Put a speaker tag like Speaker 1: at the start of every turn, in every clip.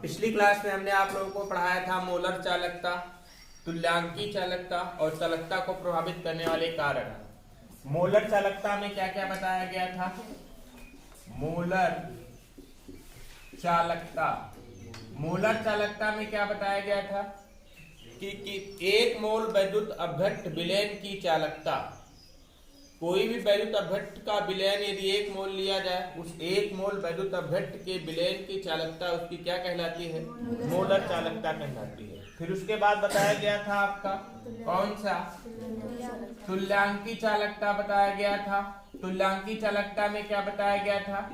Speaker 1: पिछली क्लास में हमने आप लोगों को पढ़ाया था मोलर चालकता, तुल्यांकी चालकता और चालकता को प्रभावित करने वाले कारक। मोलर चालकता में क्या क्या बताया गया था? मोलर चालकता में क्या बताया गया था कि एक मोल वैद्युत अपघट्ट विलयन की चालकता, कोई भी वैद्युत अपघट्ट का विलयन यदि एक मोल लिया जाए, उस एक मोल वैद्युत अपघट्ट के विलयन की चालकता उसकी क्या कहलाती है? मोलर चालकता कहलाती है। फिर उसके बाद बताया गया था आपका कौन सा? तुल्यांकी चालकता बताया गया था। तुल्यांकी चालकता में क्या बताया गया था?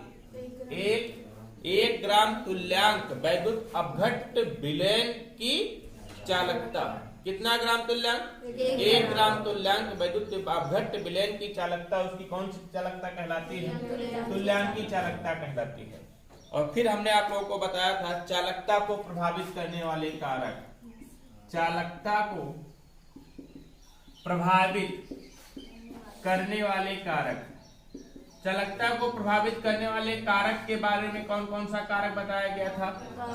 Speaker 1: एक ग्राम तुल्यांक वैद्युत अपघट्ट विलयन की चालकता। कितना ग्राम तुल्यांक? 1 ग्राम तुल्यांक वैद्युत अपघट्ट विलयन की चालकता उसकी कौन सी चालकता कहलाती है? तुल्यांकी चालकता कहलाती है। और फिर हमने आप लोगों को बताया था चालकता को प्रभावित करने वाले कारक। चालकता को प्रभावित करने वाले कारक, चालकता को प्रभावित करने वाले कारक के बारे में कौन कौन सा कारक बताया गया था?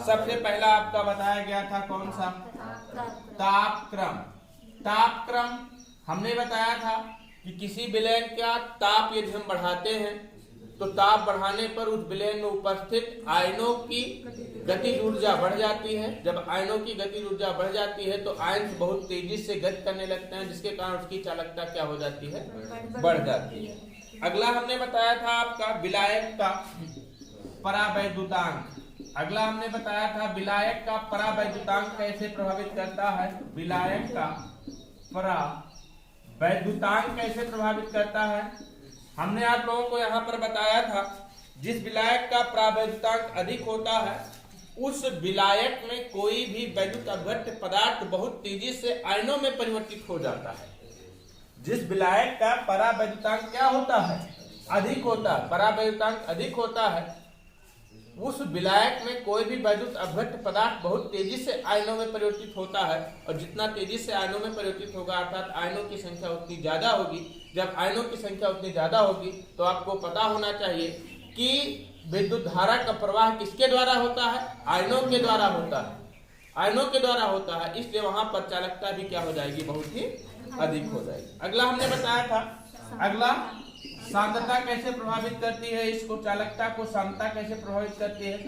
Speaker 1: सबसे पहला आपका बताया गया था कौन सा? तापक्रम। तापक्रम हमने बताया था कि किसी विलयन का ताप यदि हम बढ़ाते हैं तो ताप बढ़ाने पर उस विलयन में उपस्थित आयनों की गतिज ऊर्जा बढ़ जाती है। जब आयनों की गतिज ऊर्जा बढ़ जाती है तो आयन बहुत तेजी से गति करने लगते हैं, जिसके कारण उसकी चालकता क्या हो जाती है? बढ़ जाती है। अगला हमने बताया था आपका विलायक का परावैद्युतांक। अगला हमने बताया था विलायक का परावैद्युतांक कैसे प्रभावित करता है? विलायक का परावैद्युतांक कैसे प्रभावित करता है? हमने आप लोगों को यहाँ पर बताया था जिस विलायक का परावैद्युतांक अधिक होता है उस विलायक में कोई भी वैद्युत अपघट्ट पदार्थ बहुत तेजी से आयनों में परिवर्तित हो जाता है। जिस विलायक का परावैद्युतांक क्या होता है? अधिक होता है, परावैद्युतांक अधिक होता है, उस विलायक में कोई भी वैद्युत अपघट्ट पदार्थ बहुत तेजी से आयनों में परिवर्तित होता है। और जितना तेजी से आयनों में परिवर्तित होगा अर्थात आयनों की संख्या उतनी ज्यादा होगी। जब आयनों की संख्या उतनी ज्यादा होगी तो आपको पता होना चाहिए कि विद्युत धारा का प्रवाह किसके द्वारा होता है? आयनों के द्वारा होता है। आयनों के द्वारा होता है, इसलिए वहां पर चालकता भी क्या हो जाएगी? बहुत ही अधिक हो जाएगी। अगला हमने बताया था, अगला सांद्रता कैसे प्रभावित करती है इसको? चालकता को सांद्रता कैसे प्रभावित करती है?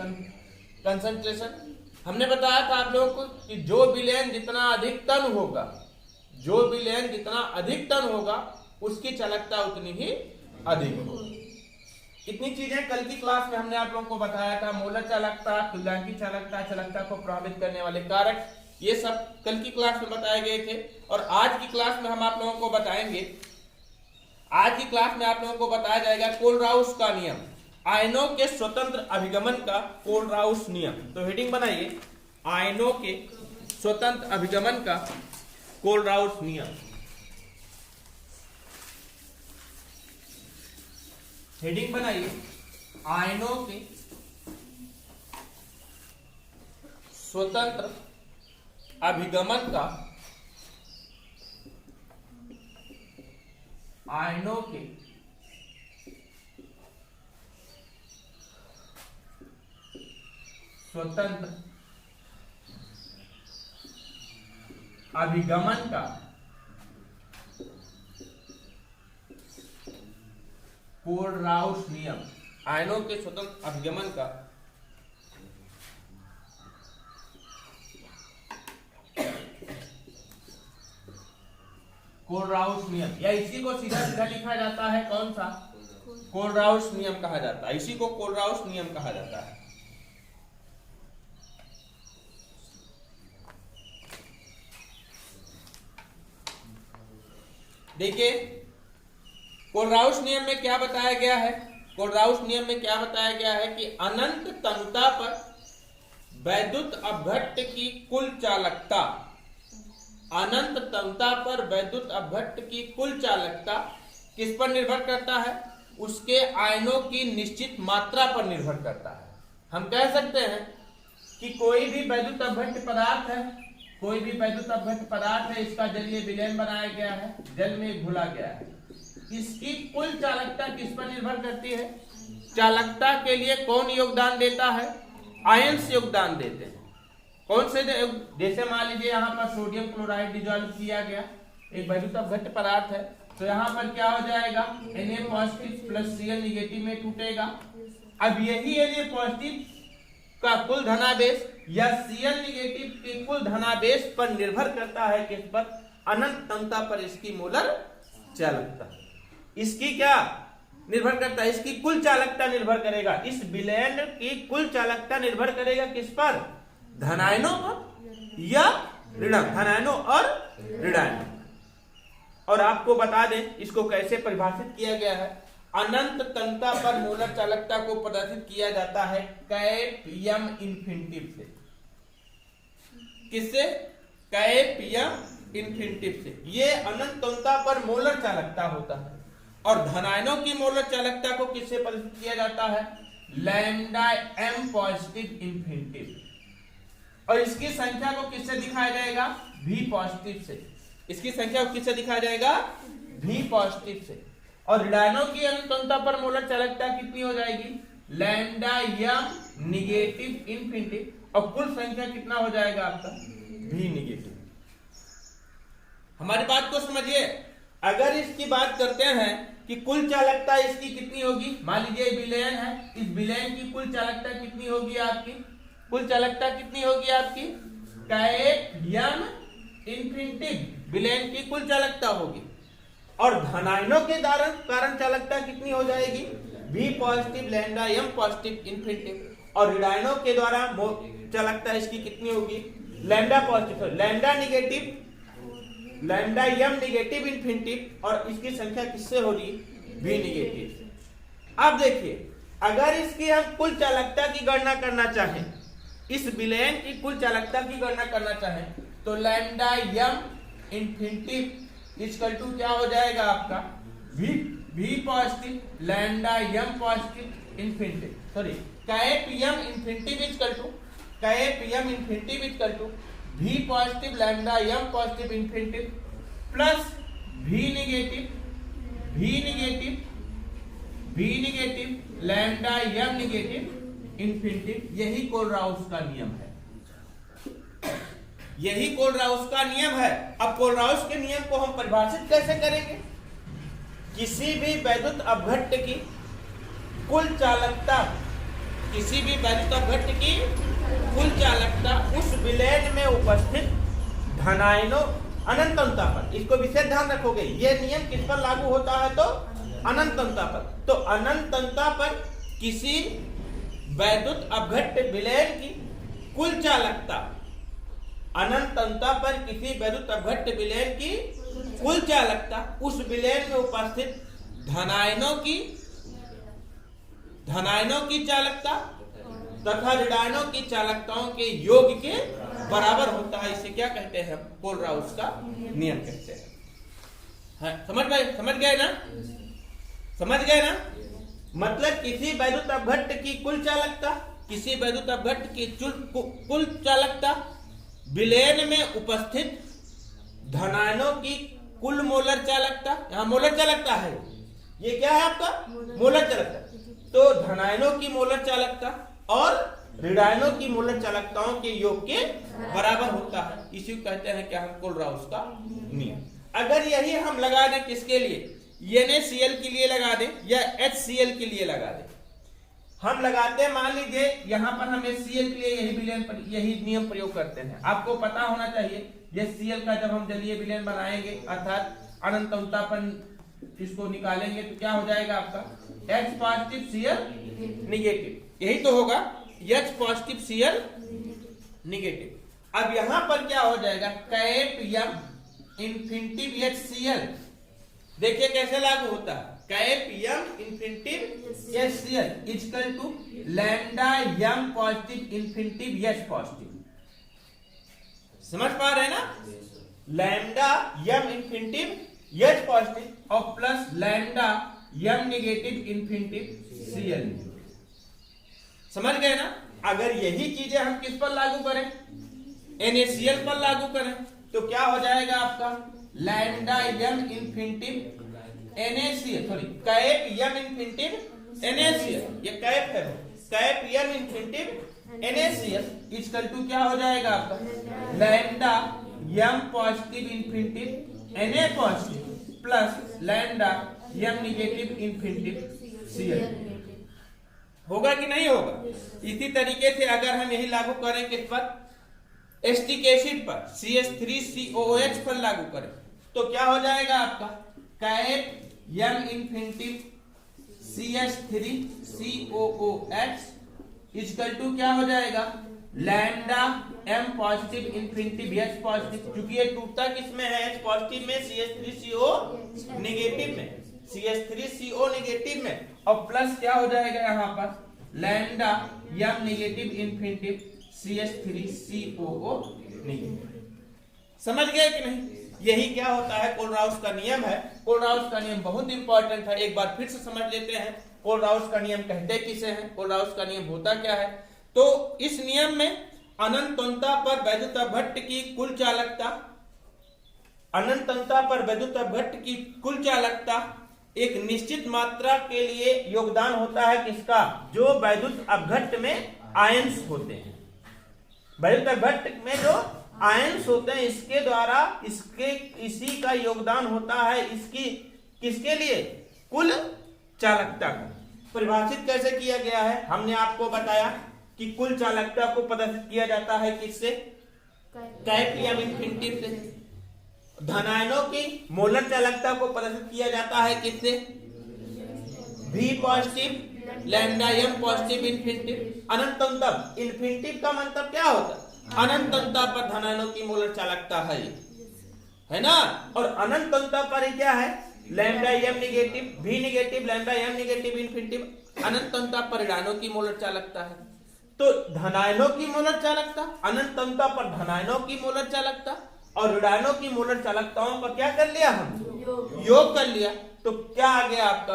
Speaker 1: कंसंट्रेशन। हमने बताया था आप लोगों को कि जो विलयन जितना अधिक टन होगा, जो विलयन जितना अधिक टन होगा उसकी चालकता उतनी ही अधिक होगी। कितनी चीजें कल की क्लास में हमने आप लोगों को बताया था? मोलर चालकता, तुल्यांकी चालकता, चालकता को प्रभावित करने वाले कारक, ये सब कल की क्लास में बताए गए थे। और आज की क्लास में हम आप लोगों को बताएंगे, आज की क्लास में आप लोगों को बताया जाएगा कोलराउस का नियम, आयनों के स्वतंत्र अभिगमन का कोलराउस नियम। तो हेडिंग बनाइए, आयनों के स्वतंत्र अभिगमन का कोलराउस नियम। हेडिंग बनाइए, आयनों के स्वतंत्र अभिगमन का, आयनों के स्वतंत्र अभिगमन का कोलराउस नियम। आयनों के स्वतंत्र अभिगमन का कोलराउस नियम, या इसी को सीधा सीधा लिखा जाता है कौन सा? कोलराउस नियम कहा जाता है। इसी को कोलराउस नियम कहा जाता है। देखिए कोलराउस नियम में क्या बताया गया है? कोलराउस नियम में क्या बताया गया है कि अनंत तनुता पर वैद्युत अपघट्ट की कुल चालकता, अनंत तनुता पर वैद्युत अपघट्ट की कुल चालकता किस पर निर्भर करता है? उसके आयनों की निश्चित मात्रा पर निर्भर करता है। हम कह सकते हैं कि कोई भी वैद्युत अपघट्ट पदार्थ है, कोई भी वैद्युत अपघट्ट पदार्थ है, इसका जलीय विलयन बनाया गया है, जल में घुला गया है, इसकी कुल चालकता किस पर निर्भर करती है? चालकता के लिए कौन योगदान देता है? आयंस योगदान देते हैं। कौन से? जैसे मान लीजिए यहाँ पर सोडियम क्लोराइड डिजोल्व किया गया, एक वैद्युत अपघट्य पदार्थ है, तो यहाँ पर क्या हो जाएगा, Na positive plus Cl negative में टूटेगा। अब यही Na पॉजिटिव का कुल धनावेश या Cl निगेटिव के कुल धनावेश पर निर्भर करता है, किस पर? अनंत तंता पर इसकी मोलर चालकता। इसकी क्या निर्भर करता है? इसकी कुल चालकता निर्भर करेगा। इस विलयन की कुल चालकता निर्भर करेगा किस पर? धनायनों पर या ऋणायनों, धनायनों और ऋणायनों। और आपको बता दें इसको कैसे परिभाषित किया गया है। अनंत तंता पर मोलर चालकता को प्रदर्शित किया जाता है कैप यम इंफिनिटिव से। किससे? कैप यम इंफिनिटिव से। ये अनंत तंता पर मोलर चालकता होता है। और धनायनों की मोलर चालकता को किससे प्रदर्शित किया जाता है? Lambda M positive infinitive. और इसकी संख्या को किससे दिखाया जाएगा? V पॉजिटिव से। इसकी संख्या को किससे दिखाया जाएगा? V पॉजिटिव से। और ऋणायनों की अनंतता पर मोलर चालकता कितनी हो जाएगी? Lambda M negative infinitive. और कुल संख्या कितना हो जाएगा आपका? V negative. हमारी बात को समझिए। अगर इसकी बात करते हैं कि कुल चालकता इसकी कितनी होगी, मान लीजिए विलयन है, इस विलयन की कुल चालकता कितनी होगी आपकी? कुल चालकता कितनी होगी आपकी? कैप यम इंफिनिटिव विलयन की कुल चालकता होगी। और धनायनों के कारण चालकता कितनी हो जाएगी? V positive lambda M positive infinitive. और ऋणायनों के द्वारा चालकता इसकी कितनी होगी? Lambda positive lambda negative lambda M negative infinitive. और इसकी संख्या किससे हो रही? V negative. अब देखिए, अगर इसकी हम कुल चालकता की गणना करना चाहें, इस विलयन की कुल चालकता की गणना करना चाहें, तो lambda M infinitive equal to क्या हो जाएगा आपका? V positive lambda M positive infinitive, sorry cap M infinitive equal to cap M infinitive equal to V positive lambda M positive infinitive plus V negative lambda M negative infinitive. यही Kohlrausch का नियम है। यही Kohlrausch का नियम है। अब Kohlrausch के नियम को हम परिभाषित कैसे करेंगे? किसी भी वैद्युत अपघट्य की कुल चालकता, किसी भी वैद्युत अपघट्य की कुल चालकता उस विलयन में उपस्थित धनायनों अनंतता पर, इसको विशेष ध्यान रखोगे, यह नियम किस पर लागू होता है? तो अनंतता पर। तो अनंतता पर किसी वैद्युत अपघट्य विलयन की कुल चालकता, अनंतता पर किसी वैद्युत अपघट्य विलयन की कुल चालकता उस विलयन में उपस्थित धनायनों की चालकता तथा ऋणायनों की चालकताओं के योग के बराबर होता है। इसे क्या कहते हैं? कोलराउस का नियम कहते हैं। हाँ, समझ गए ना? समझ गए ना? मतलब किसी वैद्युत अपघट्य की कुल चालकता, किसी वैद्युत अपघट्य की कुल चालकता विलयन में उपस्थित धनायनों की कुल मोलर चालकता, यहाँ मोलर चालकता है, ये क्या है आपका? मोलर चालकता। तो धनायनों की मोलर चालकता और ऋणायनों की मोलर चालकताओं के योग के बराबर होता है। इसी को कहते हैं क्या? हम कोलराउस का नियम। अगर यही हम लगा दें किसके लिए? NaCl के लिए लगा दें या HCl के लिए लगा दें। हम लगाते हैं, मान लीजिए यहाँ पर हम HCl के लिए यही नियम प्रयोग करते हैं। आपको पता होना चाहिए HCl का जब हम जलीय विलयन बनाएंगे अर्थात अनंततापन इसको निकालेंगे तो क्या हो जाएगा आपका? H पॉजिटिव Cl निगेटिव, यही तो होगा H पॉजिटिव Cl निगेटिव। अब यहां पर क्या हो जाएगा? कैप एम इंफिनिटिव HCl, देखिए कैसे लागू होता है। Cap M infinitive HCl equal to lambda M positive infinitive H positive. समझ पा रहे हैं ना? Lambda M infinitive H positive और plus lambda M negative infinitive Cl। समझ गए ना? अगर यही चीजें हम किस पर लागू करें? NaCl पर लागू करें तो क्या हो जाएगा आपका? Lambda M infinitive NaCl, sorry cap M infinitive NaCl, ये कैप है, cap M infinitive NaCl equal to क्या हो जाएगा आपका lambda m positive infinitive Na positive plus lambda m negative infinitive Cl होगा कि नहीं होगा। इसी तरीके से अगर हम यही लागू करें किस पर एस्टिक एसिड पर CH3COOH पर लागू करें तो क्या हो जाएगा आपका cap m infinitive CH3COOH equal to क्या हो जाएगा lambda m positive infinitive H positive, क्योंकि ये टूटता किसमें है H पॉजिटिव में CH3CO नेगेटिव में CH3CO नेगेटिव में और प्लस क्या हो जाएगा यहाँ पर lambda m negative infinitive CH3COO negative. समझ गए कि नहीं। यही क्या होता है कोलराउस का नियम है। कोलराउस का नियम बहुत इंपॉर्टेंट है, एक बार फिर से समझ लेते हैं कोलराउस का नियम कहते किसे हैं, कोलराउस का नियम होता क्या है। तो इस नियम में अनंतता पर वैद्युत अपघट्ट की कुल चालकता, अनंतता पर वैद्युत अपघट्ट की कुल चालकता एक निश्चित मात्रा के लिए योगदान होता है किसका, जो वैद्युत अपघट्ट में आयंस होते हैं। वैद्युत अपघट्ट में जो आयंस होते हैं इसके द्वारा इसी का योगदान होता है इसकी किसके लिए कुल चालकता को। परिभाषित कैसे किया गया है हमने आपको बताया कि कुल चालकता को प्रदर्शित किया जाता है किससे कैप इंफिनिटिव से। धनायनों की मोलर चालकता को प्रदर्शित किया जाता है किससे V positive lambda m positive infinitive. अनंतता इंफिनिटिव का मतलब क्या होता है अनंतता पर धनायनों की मोलर चालकता है ना, और अनंतता पर क्या है lambda m negative V negative lambda m negative infinitive. अनंतता पर ऋणायनों की मोलर चालकता है। तो धनायनों की मोलर चालकता अनंतता पर धनायनों की मोलर चालकता और ऋणायनों की मोलर चालकताओं का क्या कर लिया हम योग कर लिया। तो क्या आ गया आपका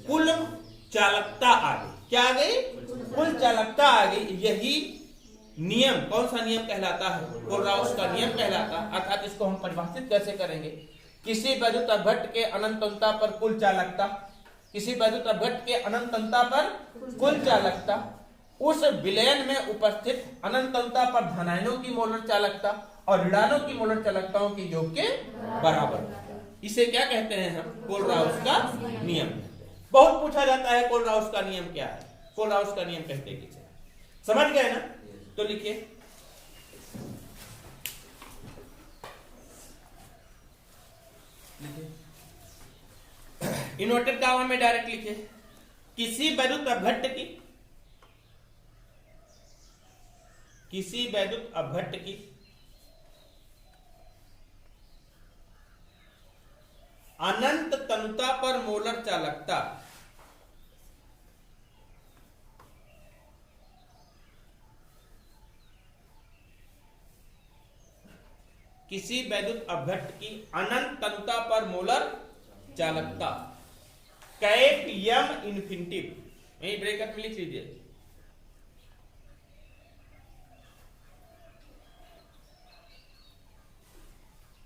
Speaker 1: कुल चालकता आ गई। क्या आ गई कुल चालकता आ गई। यही नियम कौन सा नियम कहलाता है कोलराउस का नियम कहलाता है। अर्थात इसको हम परिभाषित कैसे करेंगे किसी वैद्युत अपघट्ट के अनंतता पर कुल चालकता, किसी वैद्युत अपघट्ट के अनंतता पर कुल चालकता उस विलयन में उपस्थित अनंतता पर धनायनों की मोलर चालकता और ऋणायनों की मोलर चालकताओं के योग के बराबर। इसे क्या कहते हैं हम कोलराउस का नियम। बहुत पूछा जाता है कोलराउस का नियम क्या है, कोलराउस का नियम कहते किसे, समझ गए ना। तो लिखिए इन्वर्टेड कामा में डायरेक्ट लिखिए किसी वैद्युत अपघट्ट की अनंत तनुता पर मोलर चालकता किसी वैद्युत अपघट्ट की अनंत तनुता पर मोलर चालकता कैप m इंफिनिटिव, यही ब्रैकेट में लिख लीजिए,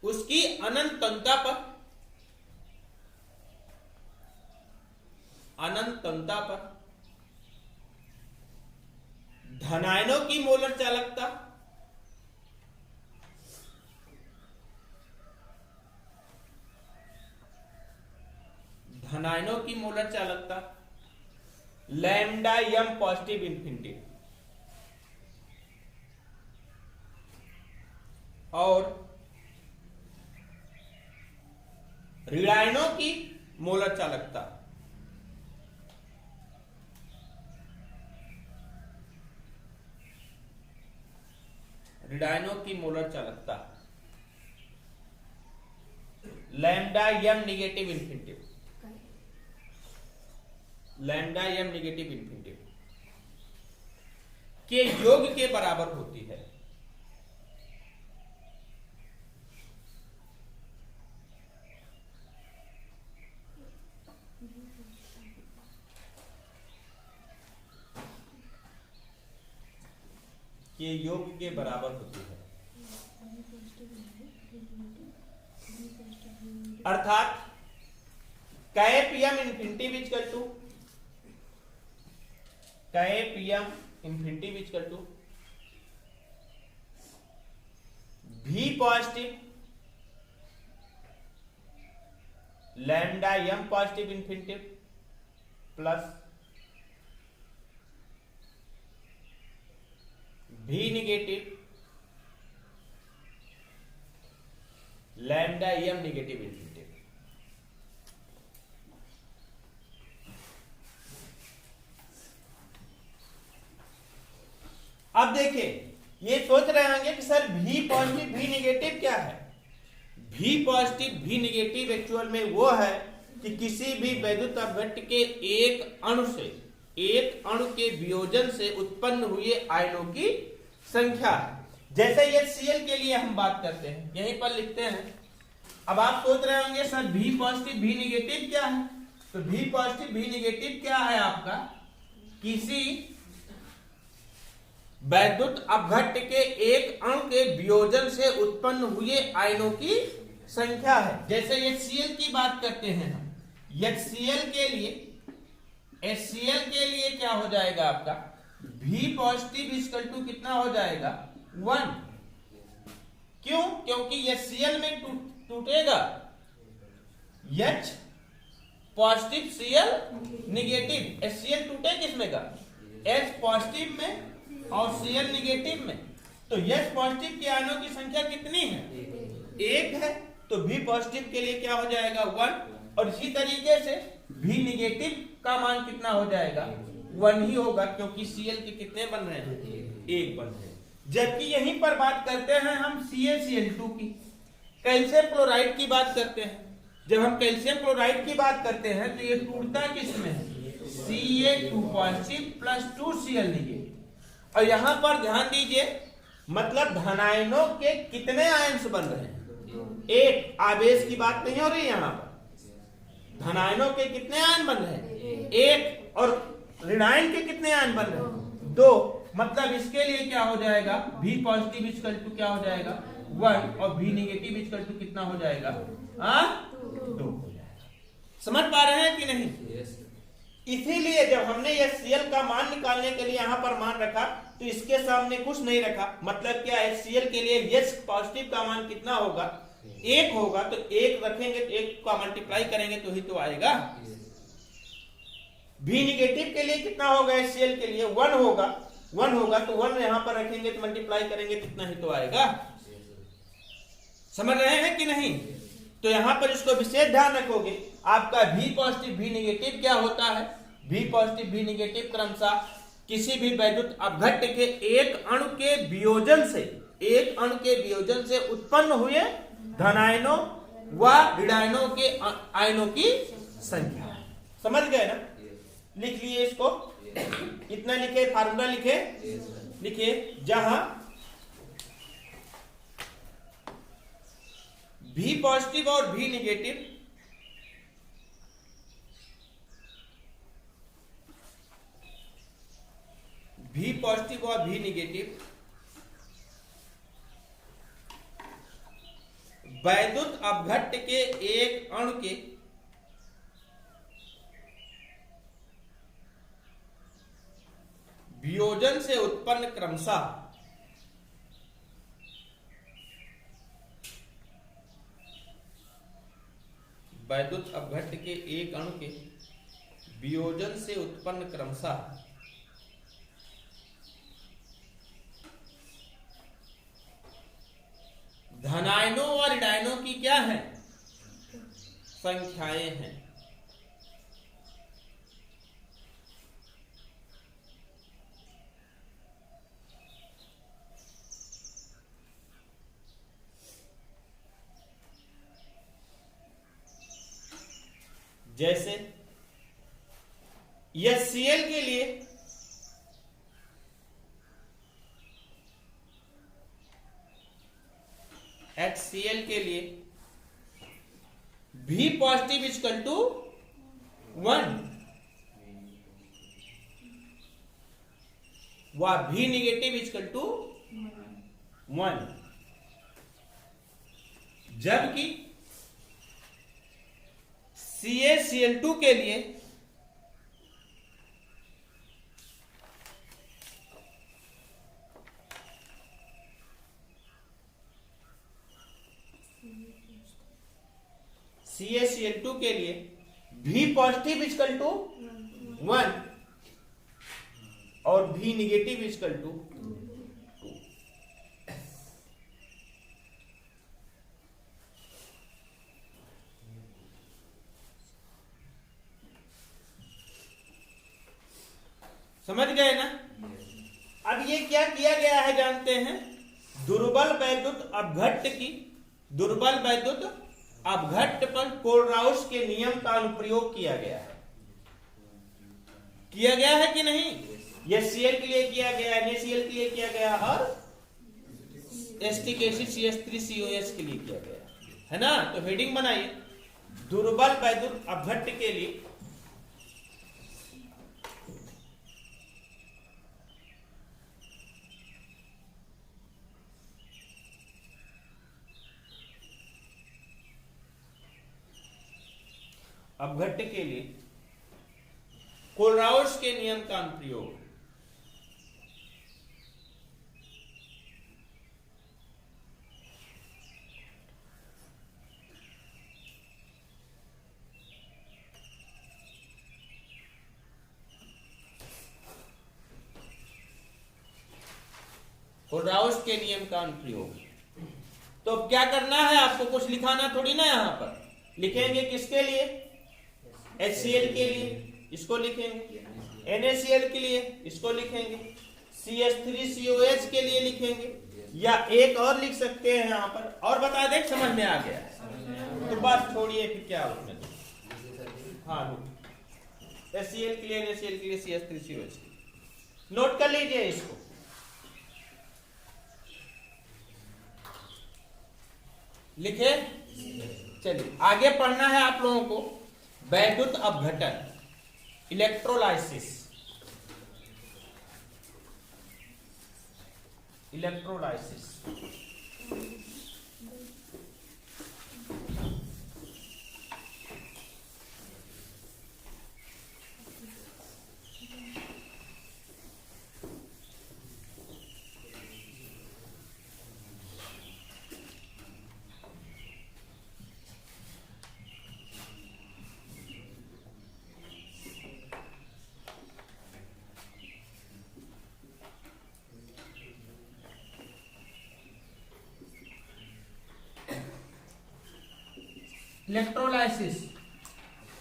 Speaker 1: उसकी अनंत तनुता पर धनायनों की मोलर चालकता लैम्डा m पॉजिटिव इंफिनिटिव और ऋणायनों की मोलर चालकता लैम्डा m नेगेटिव इंफिनिटिव के योग के बराबर होती है। के योग के बराबर होती है अर्थात cap m infinitive equal to cap M infinitive equal to V positive lambda M positive infinitive plus V negative lambda M negative infinitive. अब देखिए, ये सोच रहे होंगे कि सर भी पॉजिटिव भी निगेटिव क्या है। भी पॉजिटिव भी निगेटिव एक्चुअल में वो है कि किसी भी वैद्युत अपघट्ट के एक अणु से एक अणु के वियोजन से उत्पन्न हुए आयनों की संख्या है। जैसे ये Cl के लिए हम बात करते हैं, यहीं पर लिखते हैं। अब आप सोच रहे होंगे सर भी पॉजिटिव भी निगेटिव क्या है। तो भी पॉजिटिव भी निगेटिव क्या है आपका, किसी वैद्युत अपघट्ट के एक अणु के वियोजन से उत्पन्न हुए आयनों की संख्या है। जैसे HCl की बात करते हैं हम, HCl के लिए HCl के लिए क्या हो जाएगा आपका, भी पॉजिटिव इक्वल टू कितना हो जाएगा 1। क्यों, क्योंकि HCl में टूटेगा H positive Cl negative. HCl टूटे किसमें का, H पॉजिटिव में और Cl निगेटिव में। तो H पॉजिटिव के आयनों की संख्या कितनी है, 1 है। तो भी पॉजिटिव के लिए क्या हो जाएगा 1, और इसी तरीके से भी निगेटिव का मान कितना हो जाएगा 1 ही होगा, क्योंकि Cl के कितने बन रहे हैं, 1 बन रहे हैं। जबकि यहीं पर बात करते हैं हम CaCl2 की, कैल्शियम क्लोराइड की बात करते हैं। जब हम कैल्शियम क्लोराइड की बात करते हैं तो ये टूटता किसमें है, Ca2 positive plus 2Cl negative. और यहां पर ध्यान दीजिए, मतलब धनायनों के कितने आयन्स बन रहे हैं, 1। आवेश की बात नहीं हो रही यहां पर, धनायनों के कितने आयन बन रहे हैं, 1। और ऋणायन के कितने आयन बन रहे हैं, 2। मतलब इसके लिए क्या हो जाएगा, भी पॉजिटिव इक्वल टू क्या हो जाएगा 1, और भी निगेटिव इक्वल टू कितना हो जाएगा 2 हो जाएगा। समझ पा रहे हैं कि नहीं। इसीलिए जब हमने ये Cl का मान निकालने के लिए यहाँ पर मान रखा, तो इसके सामने कुछ नहीं रखा। मतलब क्या है, Cl के लिए H पॉजिटिव का मान कितना होगा, 1 होगा। तो 1 रखेंगे तो 1 का मल्टीप्लाई करेंगे तो ही तो आएगा। भी निगेटिव के लिए कितना होगा, Cl के लिए 1 होगा। 1 होगा तो 1 यहां पर रखेंगे तो मल्टीप्लाई करेंगे कितना ही तो आएगा। समझ रहे हैं कि नहीं। तो यहां पर इसको विशेष ध्यान रखोगे, आपका भी पॉजिटिव भी निगेटिव क्या होता है, भी पॉजिटिव भी निगेटिव क्रमशः किसी भी वैद्युत अपघट्ट के एक अणु के वियोजन से उत्पन्न हुए धनायनों व ऋणायनों के आयनों की संख्या। समझ गए ना। लिख लिए इसको, इतना लिखे, फार्मूला लिखिए, जहां भी पॉजिटिव और भी निगेटिव वैद्युत अपघट्ट के एक अणु के वियोजन से उत्पन्न क्रमशः वैद्युत अपघट्ट के एक अणु के वियोजन से उत्पन्न क्रमशः धनायनों और ऋणायनों की क्या है, संख्याएं हैं। जैसे HCl के लिए HCl के लिए भी पॉजिटिव इक्वल टू 1 व भी निगेटिव इक्वल टू 1, जबकि CaCl2 के लिए के लिए V पॉजिटिव इक्वल टू 1 और V निगेटिव इक्वल टू 2। समझ गए ना? अब ये क्या किया गया है जानते हैं? दुर्बल वैद्युत अपघट्ट पर कोलराउस के नियम का अनुप्रयोग किया गया है कि नहीं? HCl के लिए किया गया, NaCl के लिए किया गया और एसिटिक एसिड CH3COH के लिए किया गया है ना। तो हेडिंग बनाइए, दुर्बल वैद्युत अपघट्ट के लिए कोलराउस के नियम का अनुप्रयोग। कोलराउस के नियम का अनुप्रयोग। तो अब क्या करना है आपको? कुछ लिखाना थोड़ी ना, यहां पर लिखेंगे किसके लिए? HCl के लिए इसको लिखेंगे, NaCl के लिए इसको लिखेंगे, CH3COH के लिए लिखेंगे, या एक और लिख सकते हैं यहां पर। और बता दें, समझ में आ गया तो बस छोड़िए, फिर क्या उसमें। हाँ, HCl के लिए, NaCl के लिए, CH3COH। नोट कर लीजिए इसको। लिखे? चलिए आगे पढ़ना है आप लोगों को वैद्युत अपघटन, इलेक्ट्रोलाइसिस।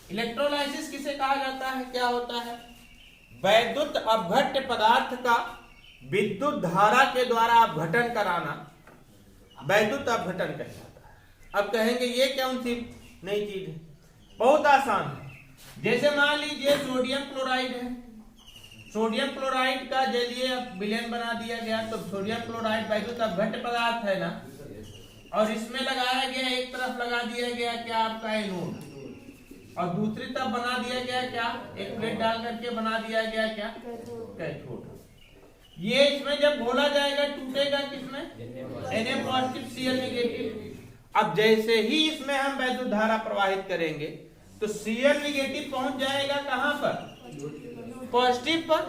Speaker 1: इलेक्ट्रोलाइसिस किसे कहा जाता है? क्या होता है? वैद्युत अपघट्य पदार्थ का विद्युत धारा के द्वारा अपघटन कराना वैद्युत अपघटन कहलाता है। अब कहेंगे ये कौन सी नई चीज है? बहुत आसान है। जैसे मान लीजिए सोडियम क्लोराइड है, सोडियम क्लोराइड का जलीय विलयन बना दिया गया, तो सोडियम क्लोराइड वैद्युत अपघट्य पदार्थ है ना, और इसमें लगाया गया, एक तरफ लगा दिया गया क्या आपका एनोड, और दूसरी तरफ बना दिया गया क्या, एक प्लेट डाल करके बना दिया गया क्या, कैथोड। ये इसमें जब घोला जाएगा टूटेगा किसमें? Na positive Cl negative. अब जैसे ही इसमें हम वैद्युत धारा प्रवाहित करेंगे तो Cl निगेटिव पहुंच जाएगा कहां पर? पॉजिटिव पर,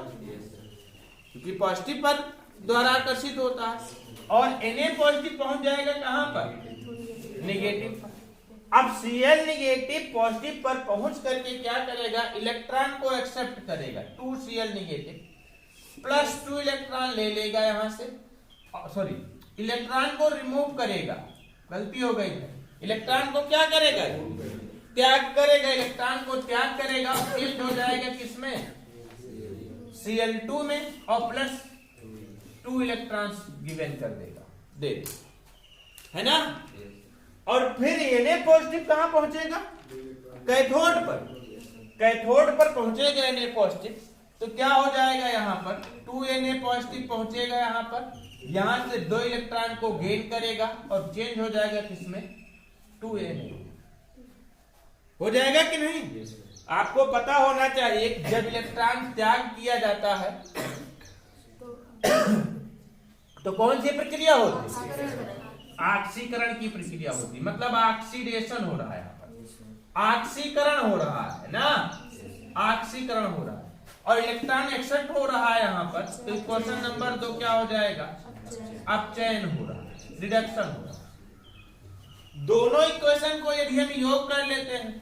Speaker 1: क्योंकि पॉजिटिव पर द्वारा आकर्षित होता है, और Na पॉजिटिव पहुंच जाएगा कहां पर? निगेटिव पर। अब Cl निगेटिव पॉजिटिव पर पहुंच करके क्या करेगा? इलेक्ट्रॉन को एक्सेप्ट करेगा, 2Cl निगेटिव प्लस 2 इलेक्ट्रॉन ले लेगा यहां से, सॉरी इलेक्ट्रॉन को रिमूव करेगा, गलती हो गई है। इलेक्ट्रॉन को क्या करेगा? त्याग करेगा, इलेक्ट्रॉन को त्याग करेगा, शिफ्ट हो जाएगा किसमें? Cl2 में, और प्लस 2 इलेक्ट्रॉन्स गिवन कर देगा, दे है ना। और फिर Na पॉजिटिव कहां पहुंचेगा? कैथोड पर। कैथोड पर पहुंचेगा Na पॉजिटिव, तो क्या हो जाएगा? यहां पर 2Na पॉजिटिव पहुंचेगा यहां पर, यहां से 2 इलेक्ट्रॉन को गेन करेगा और चेंज हो जाएगा किसमें? 2Na हो जाएगा कि नहीं? आपको पता होना चाहिए जब इलेक्ट्रॉन त्याग किया जाता है तो कौन सी प्रक्रिया होती है? ऑक्सीकरण की प्रक्रिया होती है, मतलब ऑक्सीडेशन हो रहा है यहाँ पर, ऑक्सीकरण हो रहा है ना, ऑक्सीकरण हो रहा है, और इलेक्ट्रॉन एक्सेप्ट हो रहा है यहाँ पर। तो इक्वेशन नंबर 2 क्या हो जाएगा? अपचयन हो रहा है, रिडक्शन हो रहा है। दोनों इक्वेशन को यदि हम योग कर लेते हैं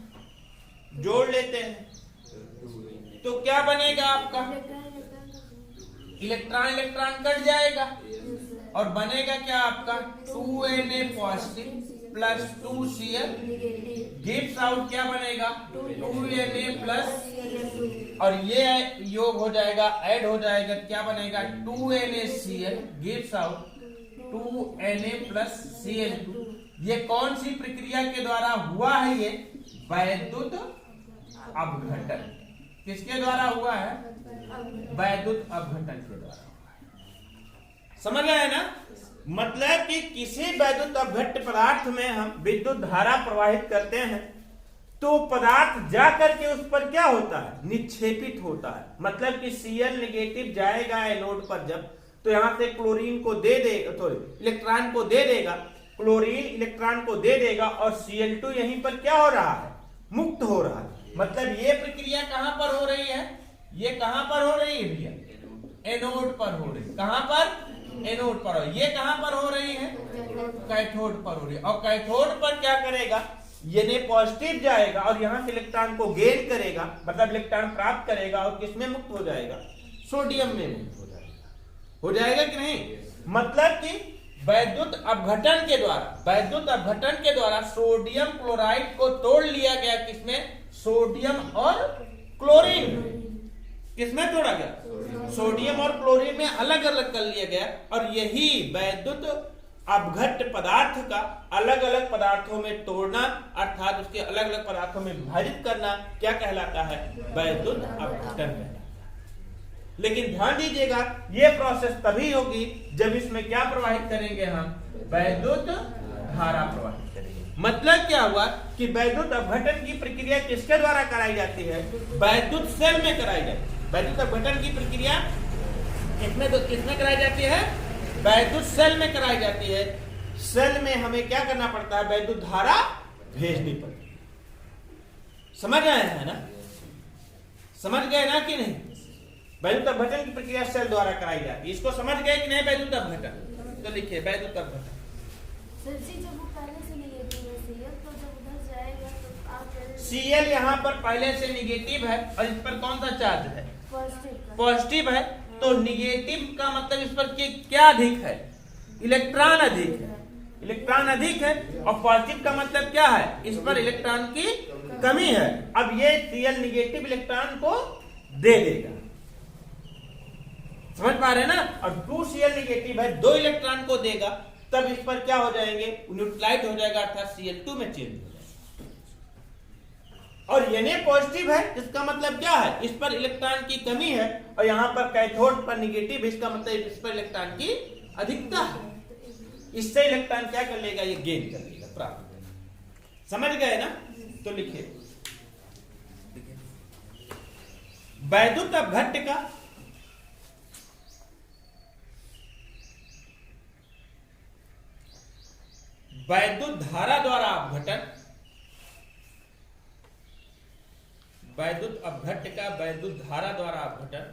Speaker 1: जोड़ लेते हैं तो क्या बनेगा आपका, इलेक्ट्रॉन इलेक्ट्रॉन कट जाएगा और बनेगा क्या आपका 2Na positive plus 2Cl gives out क्या बनेगा 2Na प्लस, और ये योग हो जाएगा ऐड हो जाएगा क्या बनेगा 2NaCl gives out 2Na plus Cl2। ये कौन सी प्रक्रिया के द्वारा हुआ है, ये वैद्युत अपघटन। किसके द्वारा हुआ है, वैद्युत अपघटन के द्वारा हुआ है। समझ आए ना, मतलब कि किसी वैद्युत अपघट्य पदार्थ में हम विद्युत धारा प्रवाहित करते हैं तो पदार्थ जाकर के उस पर क्या होता है, निक्षेपित होता है। मतलब कि Cl नेगेटिव जाएगा एनोड पर जब, तो यहां से क्लोरीन को दे देगा, तो इलेक्ट्रॉन को दे देगा, क्लोरीन इलेक्ट्रॉन को दे देगा और Cl2 यहीं पर क्या हो रहा है, मुक्त हो रहा है। मतलब ये प्रक्रिया कहां पर हो रही है, ये कहां पर हो रही है भैया, एनोड पर हो रही है। कहां पर, एनोड पर। ये कहां पर हो रही है, कैथोड पर हो रही है। और कैथोड पर क्या करेगा, ये पॉजिटिव जाएगा और यहां से इलेक्ट्रॉन को गेन करेगा, मतलब इलेक्ट्रॉन प्राप्त करेगा और किसमें मुक्त हो जाएगा, सोडियम में मुक्त हो जाएगा। हो जाएगा कि नहीं। मतलब कि वैद्युत अपघटन के द्वारा सोडियम क्लोराइड को तोड़ लिया गया, किसमें, सोडियम और क्लोरीन। किसमें तोड़ा गया, सोडियम और क्लोरीन में अलग अलग कर लिया गया। और यही वैद्युत अपघट्य पदार्थ का अलग अलग पदार्थों में तोड़ना, अर्थात उसके अलग अलग पदार्थों में विभाजित करना क्या कहलाता है, वैद्युत अपघटन कहलाता है। लेकिन ध्यान दीजिएगा, ये प्रोसेस तभी होगी जब इसमें क्या प्रवाहित करेंगे हम, वैद्युत धारा प्रवाहित करेंगे। मतलब क्या हुआ कि वैद्युत अपघटन की प्रक्रिया किसके द्वारा कराई जाती है, वैद्युत सेल में कराई जाती है। वैद्युत अपघटन की प्रक्रिया किसमें कराई जाती है, वैद्युत सेल में कराई जाती है। सेल में हमें क्या करना पड़ता है, वैद्युत धारा भेजनी पड़ती है। समझ आए हैं ना, समझ गए ना कि नहीं। वैद्युत अपघटन की प्रक्रिया सेल द्वारा कराई जाती है। इसको समझ गए कि नहीं वैद्युत अपघटन, तो लिखिए वैद्युत अपघटन। Cl यहाँ पर पहले से निगेटिव है और इस पर कौन सा चार्ज है, पॉजिटिव है। तो निगेटिव का मतलब इस पर क्या अधिक है, इलेक्ट्रॉन अधिक है, इलेक्ट्रॉन अधिक है। और पॉजिटिव का मतलब क्या है, इस पर इलेक्ट्रॉन की कमी है। अब ये Cl निगेटिव इलेक्ट्रॉन को दे देगा, समझ पा रहे हैं ना। और 2Cl नेगेटिव है, 2 इलेक्ट्रॉन को देगा, तब इस पर क्या हो जाएंगे, न्यूट्रलाइट हो जाएगा, अर्थात Cl2 में चेंज हो जाएगा। और Na पॉजिटिव है, इसका मतलब क्या है, इस पर इलेक्ट्रॉन की कमी है। और यहां पर कैथोड पर निगेटिव, इसका मतलब इस पर इलेक्ट्रॉन की अधिकता है। इससे इलेक्ट्रॉन क्या कर लेगा, ये गेन कर लेगा, प्राप्त करेगा। समझ गए ना। तो लिखिए वैद्युत अपघट्य का वैद्युत धारा द्वारा अपघटन, वैद्युत अपघट्य का वैद्युत धारा द्वारा अपघटन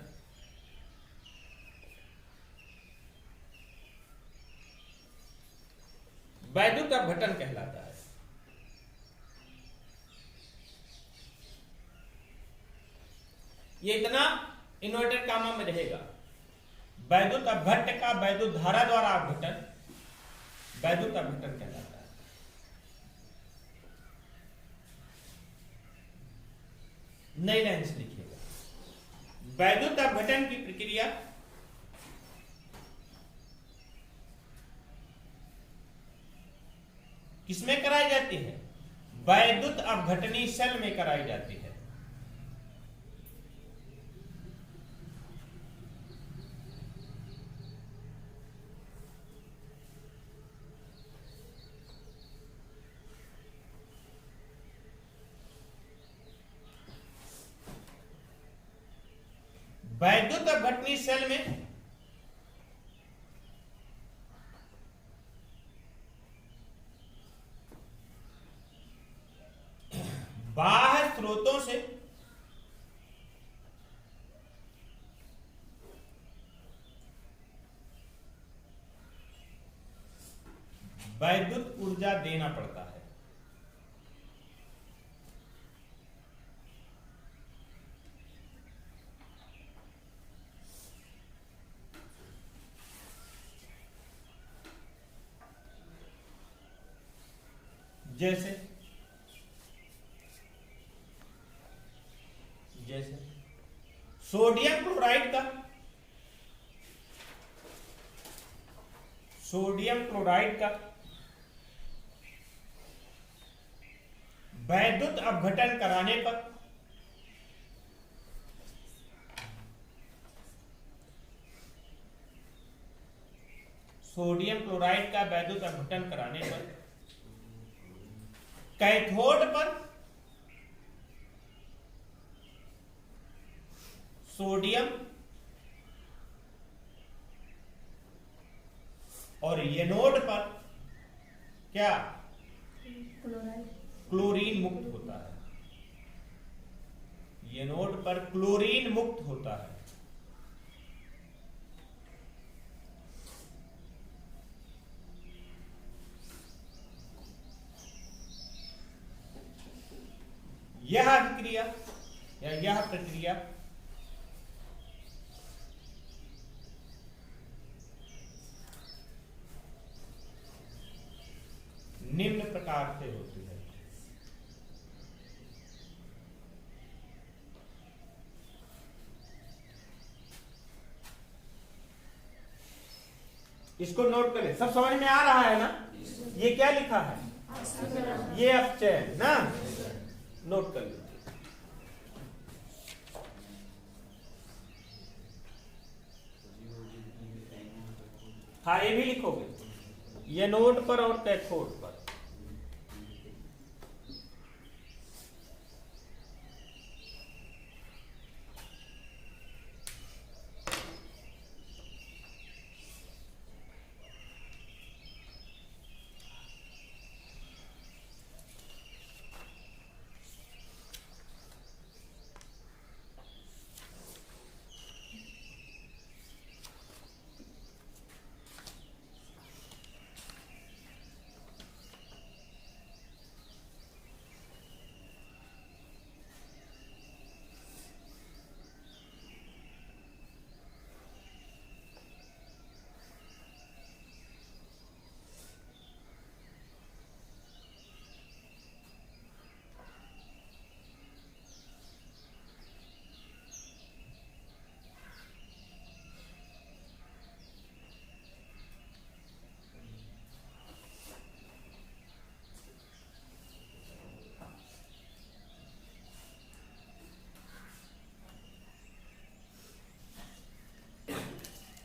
Speaker 1: वैद्युत अपघटन कहलाता है। ये इतना इन्वर्टेड कामा में रहेगा। वैद्युत अपघट्य का वैद्युत धारा द्वारा अपघटन वैद्युत अपघटन कहलाता है। नई लाइन से लिखिएगा, वैद्युत अपघटन की प्रक्रिया किसमें कराई जाती है, वैद्युत अपघटनी सेल में कराई जाती है। वैद्युत अपघटनी सेल में बाह्य स्रोतों से वैद्युत ऊर्जा देना पड़ता है। जैसे जैसे सोडियम क्लोराइड का वैद्युत अपघटन कराने पर सोडियम क्लोराइड का वैद्युत अपघटन कराने पर कैथोड पर सोडियम और एनोड पर क्या क्लोरीन मुक्त होता है। एनोड पर क्लोरीन मुक्त होता है। यह अभिक्रिया या यह प्रक्रिया निम्न प्रकार से होती है। इसको नोट कर ले, सब समझ में आ रहा है ना? ये क्या लिखा है? ये अपचयन ना, नोट कर लीजिए। हाँ, ये भी लिखोगे, एनोड पर और कैथोड पर।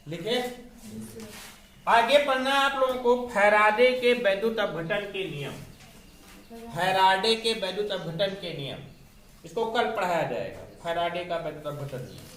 Speaker 1: लिखे? आगे पढ़ना है आप लोगों को फैराडे के वैद्युत अपघटन के नियम। फैराडे के वैद्युत अपघटन के नियम, इसको कल पढ़ाया जाएगा। फैराडे का वैद्युत अपघटन नियम।